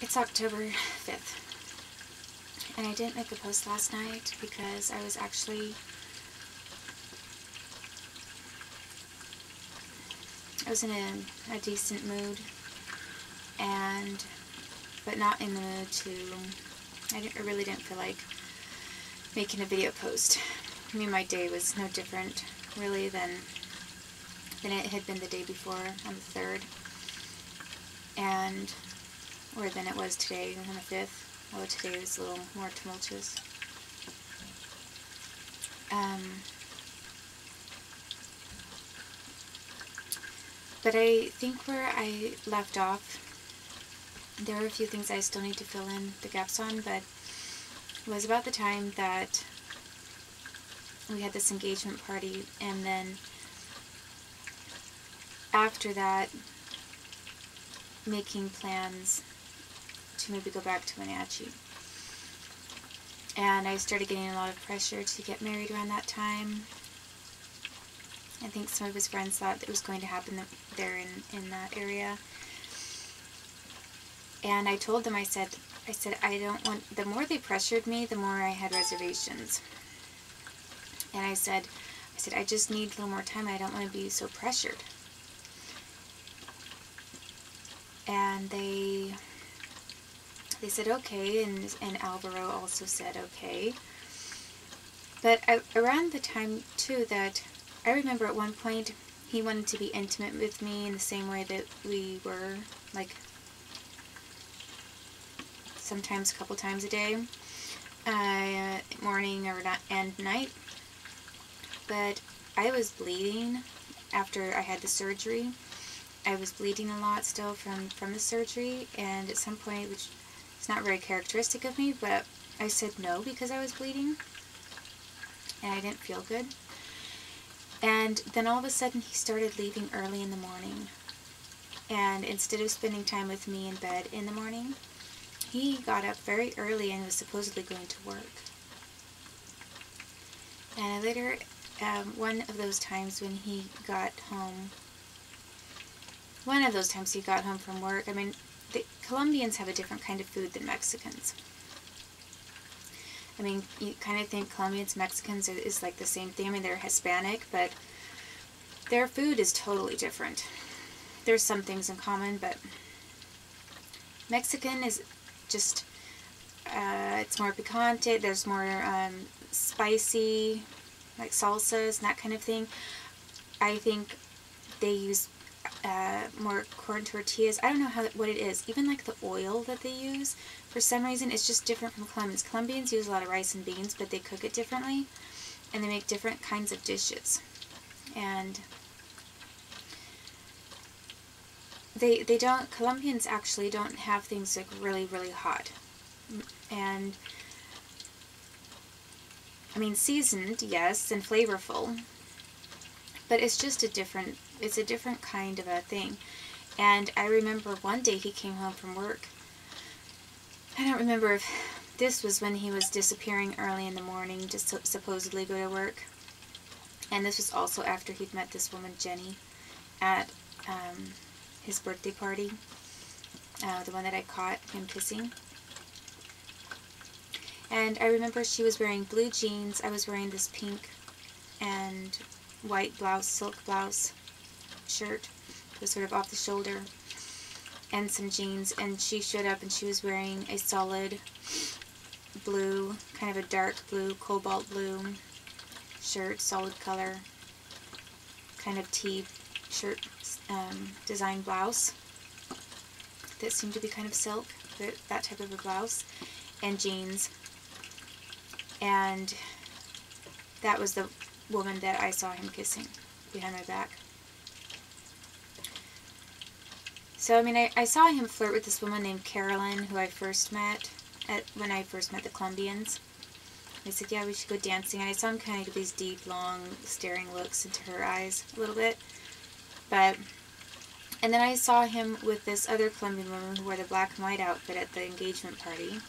It's October 5th, and I didn't make a post last night because I was in a decent mood, but not in the mood I really didn't feel like making a video post. I mean, my day was no different, really, than it had been the day before, on the 3rd, or than it was today, on the 5th, although today was a little more tumultuous. But I think where I left off, there are a few things I still need to fill in the gaps on, but it was about the time that we had this engagement party, and then after that, making plans to maybe go back to Wenatchee. And I started getting a lot of pressure to get married around that time. I think some of his friends thought that it was going to happen there in that area. And I told them, I said, I don't want, the more they pressured me, the more I had reservations. And I said, I just need a little more time. I don't want to be so pressured. And they said okay, and Alvaro also said okay. But around the time, too, that I remember at one point he wanted to be intimate with me in the same way that we were, like, sometimes a couple times a day, morning and night. But I was bleeding after I had the surgery. I was bleeding a lot still from the surgery, and at some point, which is not very characteristic of me, but I said no because I was bleeding, and I didn't feel good. And then all of a sudden, he started leaving early in the morning, and instead of spending time with me in bed in the morning, he got up very early and was supposedly going to work. And later, one of those times he got home from work, I mean, the Colombians have a different kind of food than Mexicans. I mean, you kind of think Colombians, Mexicans is like the same thing. I mean, they're Hispanic, but their food is totally different. There's some things in common, but Mexican is just, it's more picante, there's more spicy, like salsas and that kind of thing. I think they use more corn tortillas. I don't know what it is. Even like the oil that they use, for some reason, it's just different from Colombians. Colombians use a lot of rice and beans, but they cook it differently, and they make different kinds of dishes. And Colombians actually don't have things like really, really hot. And, I mean, seasoned, yes, and flavorful, but it's just a different kind of a thing. And I remember one day he came home from work. I don't remember if this was when he was disappearing early in the morning to supposedly go to work. And this was also after he'd met this woman, Jenny, at his birthday party. The one that I caught him kissing. And I remember she was wearing blue jeans. I was wearing this pink and white blouse, silk blouse shirt. It was sort of off the shoulder, and some jeans, and she showed up and she was wearing a solid blue, kind of a dark blue, cobalt blue shirt, solid color, kind of T-shirt design blouse that seemed to be kind of silk, that type of a blouse, and jeans. And that was the woman that I saw him kissing behind my back. So, I mean, I saw him flirt with this woman named Carolyn, who I first met when I first met the Colombians. I said, yeah, we should go dancing. And I saw him kind of give these deep, long, staring looks into her eyes a little bit. And then I saw him with this other Colombian woman who wore the black and white outfit at the engagement party.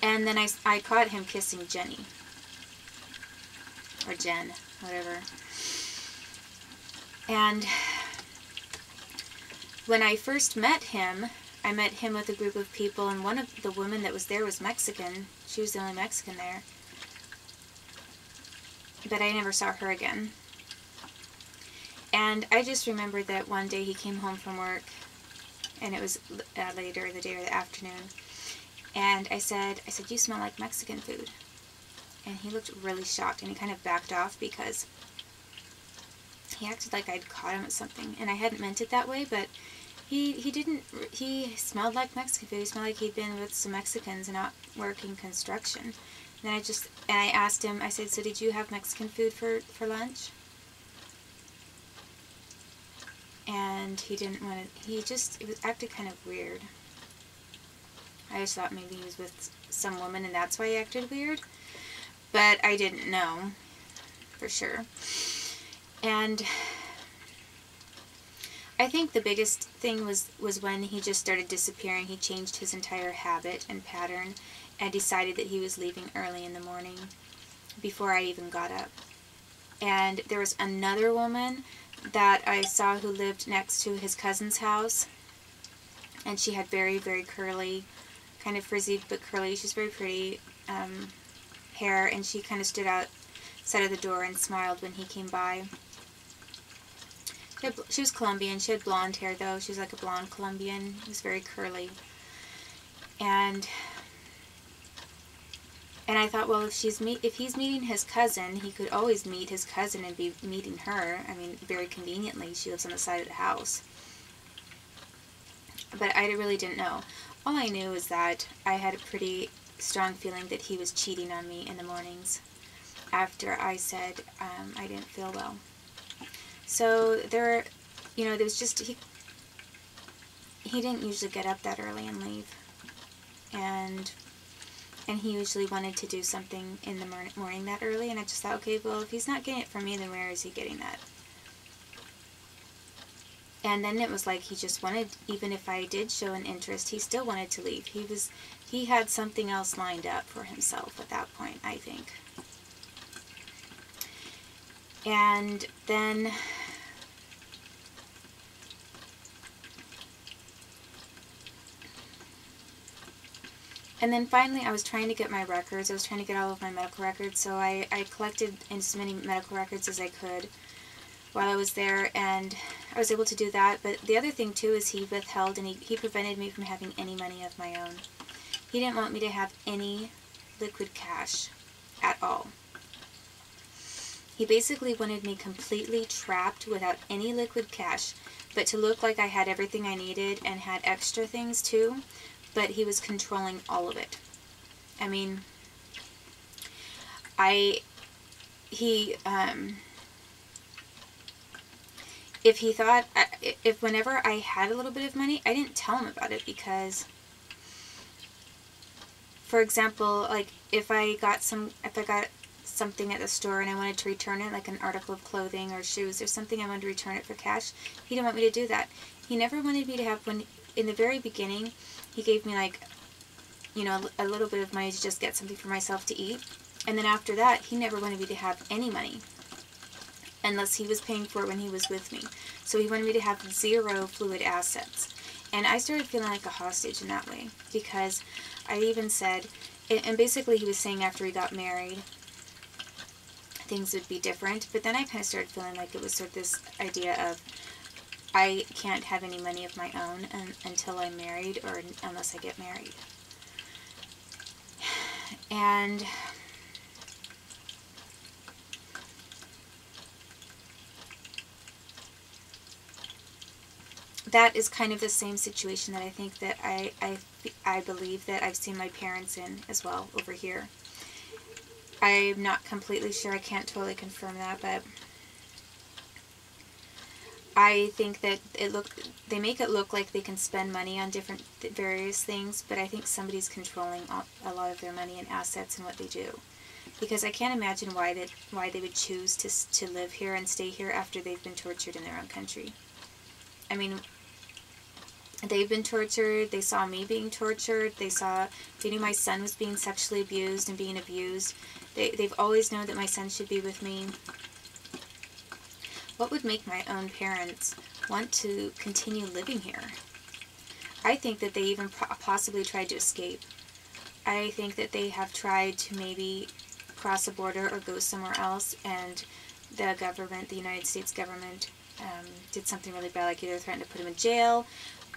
And then I caught him kissing Jenny. Or Jen, whatever. And when I first met him, I met him with a group of people, and one of the women that was there was Mexican. She was the only Mexican there. But I never saw her again. And I just remembered that one day he came home from work, and it was later in the day or the afternoon, and I said, "You smell like Mexican food." And he looked really shocked, and he kind of backed off because he acted like I'd caught him at something, and I hadn't meant it that way, but he smelled like Mexican food. He smelled like he'd been with some Mexicans and not working construction. And I asked him, I said, "So did you have Mexican food for lunch?" And he didn't want to, it was acted kind of weird. I just thought maybe he was with some woman and that's why he acted weird. But I didn't know for sure. And I think the biggest thing was when he just started disappearing. He changed his entire habit and pattern and decided that he was leaving early in the morning before I even got up. And there was another woman that I saw who lived next to his cousin's house, and she had very, very curly, kind of frizzy but curly, she's very pretty, hair, and she kind of stood outside of the door and smiled when he came by. She was Colombian. She had blonde hair, though. She was like a blonde Colombian. It was very curly. And I thought, well, if he's meeting his cousin, he could always meet his cousin and be meeting her. I mean, very conveniently. She lives on the side of the house. But I really didn't know. All I knew is that I had a pretty strong feeling that he was cheating on me in the mornings after I said I didn't feel well. So there was just, he didn't usually get up that early and leave. And he usually wanted to do something in the morning that early, and I just thought, okay, well, if he's not getting it from me, then where is he getting that? And then it was like he just wanted, even if I did show an interest, he still wanted to leave. He had something else lined up for himself at that point, I think. And then finally I was trying to get my records. I was trying to get all of my medical records, so I collected as many medical records as I could while I was there, and I was able to do that. But the other thing too is he withheld and he prevented me from having any money of my own. He didn't want me to have any liquid cash at all. He basically wanted me completely trapped without any liquid cash, but to look like I had everything I needed and had extra things too, but he was controlling all of it. I mean, if whenever I had a little bit of money, I didn't tell him about it because, for example, like if I got something at the store and I wanted to return it, like an article of clothing or shoes or something, I wanted to return it for cash, he didn't want me to do that. He never wanted me to have, in the very beginning, he gave me like, a little bit of money to just get something for myself to eat. And then after that, he never wanted me to have any money unless he was paying for it when he was with me. So he wanted me to have zero fluid assets. And I started feeling like a hostage in that way because I even said, and basically he was saying after we got married, things would be different. But then I kind of started feeling like it was sort of this idea of I can't have any money of my own until I'm married or unless I get married. And that is kind of the same situation that I think that I believe that I've seen my parents in as well over here. I'm not completely sure. I can't totally confirm that, but I think that they make it look like they can spend money on various things, but I think somebody's controlling a lot of their money and assets and what they do. Because I can't imagine why they would choose to live here and stay here after they've been tortured in their own country. I mean, they've been tortured, they saw me being tortured, they knew my son was being sexually abused and being abused. They've always known that my son should be with me. What would make my own parents want to continue living here. I think that they even possibly tried to escape. I think that they have tried to maybe cross a border or go somewhere else, and the government, the United States government, did something really bad, like either threatened to put him in jail,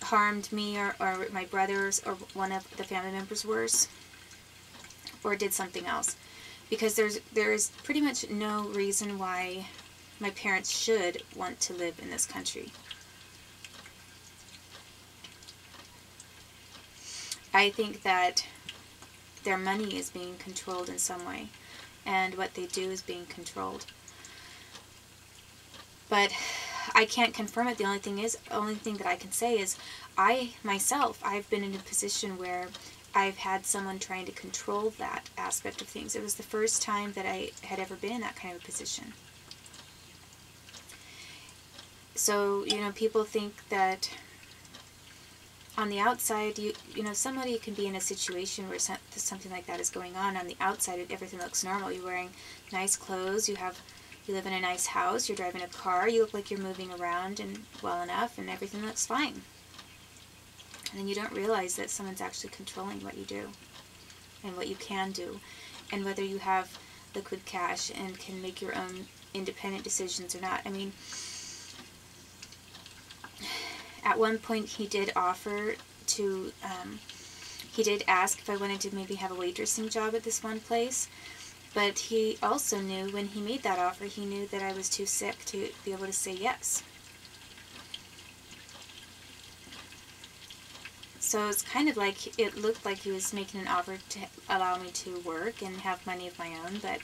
harmed me or my brothers or one of the family members worse, or did something else. Because there is pretty much no reason why my parents should want to live in this country. I think that their money is being controlled in some way, and what they do is being controlled. But I can't confirm it. The only thing that I can say is I've been in a position where I've had someone trying to control that aspect of things. It was the first time that I had ever been in that kind of a position. So, people think that on the outside, somebody can be in a situation where something like that is going on. On the outside, everything looks normal. You're wearing nice clothes, you live in a nice house, you're driving a car, you look like you're moving around and well enough, and everything looks fine. And then you don't realize that someone's actually controlling what you do and what you can do, and whether you have liquid cash and can make your own independent decisions or not. I mean, at one point he did offer to, he did ask if I wanted to maybe have a waitressing job at this one place, but he also knew when he made that offer, he knew that I was too sick to be able to say yes. So it's kind of like, it looked like he was making an offer to allow me to work and have money of my own, but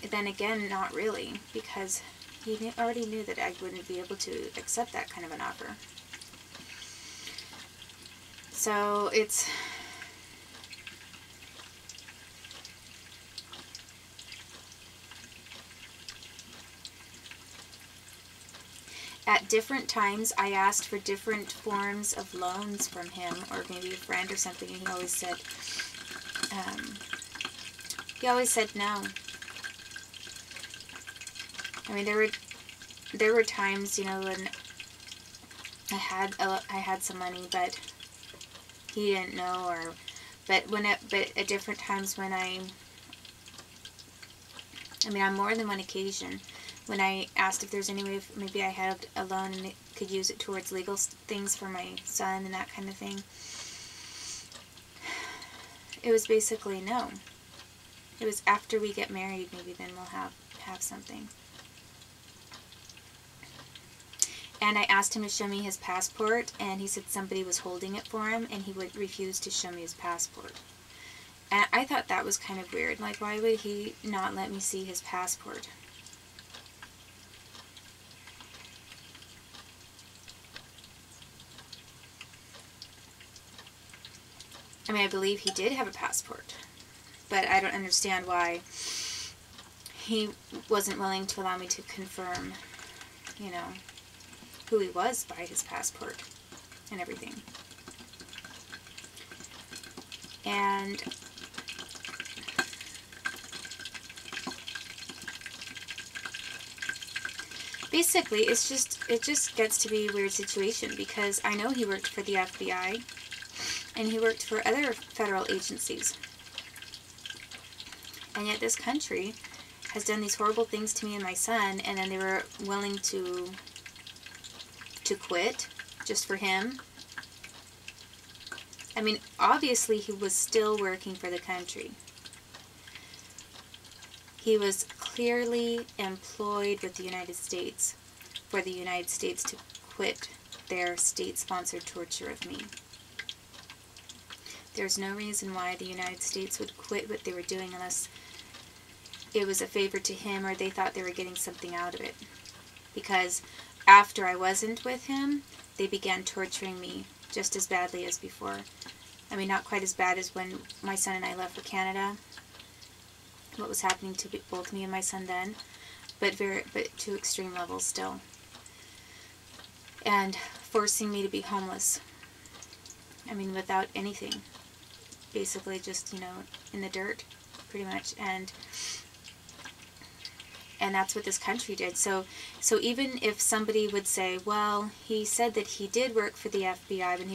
then again, not really, because he already knew that I wouldn't be able to accept that kind of an offer. So it's... At different times, I asked for different forms of loans from him, or maybe a friend or something, and he always said no. I mean, there were times, when I had some money, but he didn't know, but at different times when on more than one occasion, when I asked if there's any way if maybe I had a loan and could use it towards legal things for my son and that kind of thing, it was basically no. It was after we get married, maybe then we'll have something. And I asked him to show me his passport, and he said somebody was holding it for him, and he would refuse to show me his passport. And I thought that was kind of weird. Like, why would he not let me see his passport? I mean, I believe he did have a passport, but I don't understand why he wasn't willing to allow me to confirm, who he was by his passport and everything. And basically, it just gets to be a weird situation, because I know he worked for the FBI, and he worked for other federal agencies. And yet this country has done these horrible things to me and my son, and then they were willing to quit just for him. I mean, obviously he was still working for the country. He was clearly employed with the United States for the United States to quit their state-sponsored torture of me. There's no reason why the United States would quit what they were doing unless it was a favor to him or they thought they were getting something out of it. Because after I wasn't with him, they began torturing me just as badly as before. I mean, not quite as bad as when my son and I left for Canada, what was happening to both me and my son then, but to extreme levels still. And forcing me to be homeless. I mean, without anything. Basically just, in the dirt, pretty much. And And that's what this country did. So even if somebody would say, well, he said that he did work for the FBI when he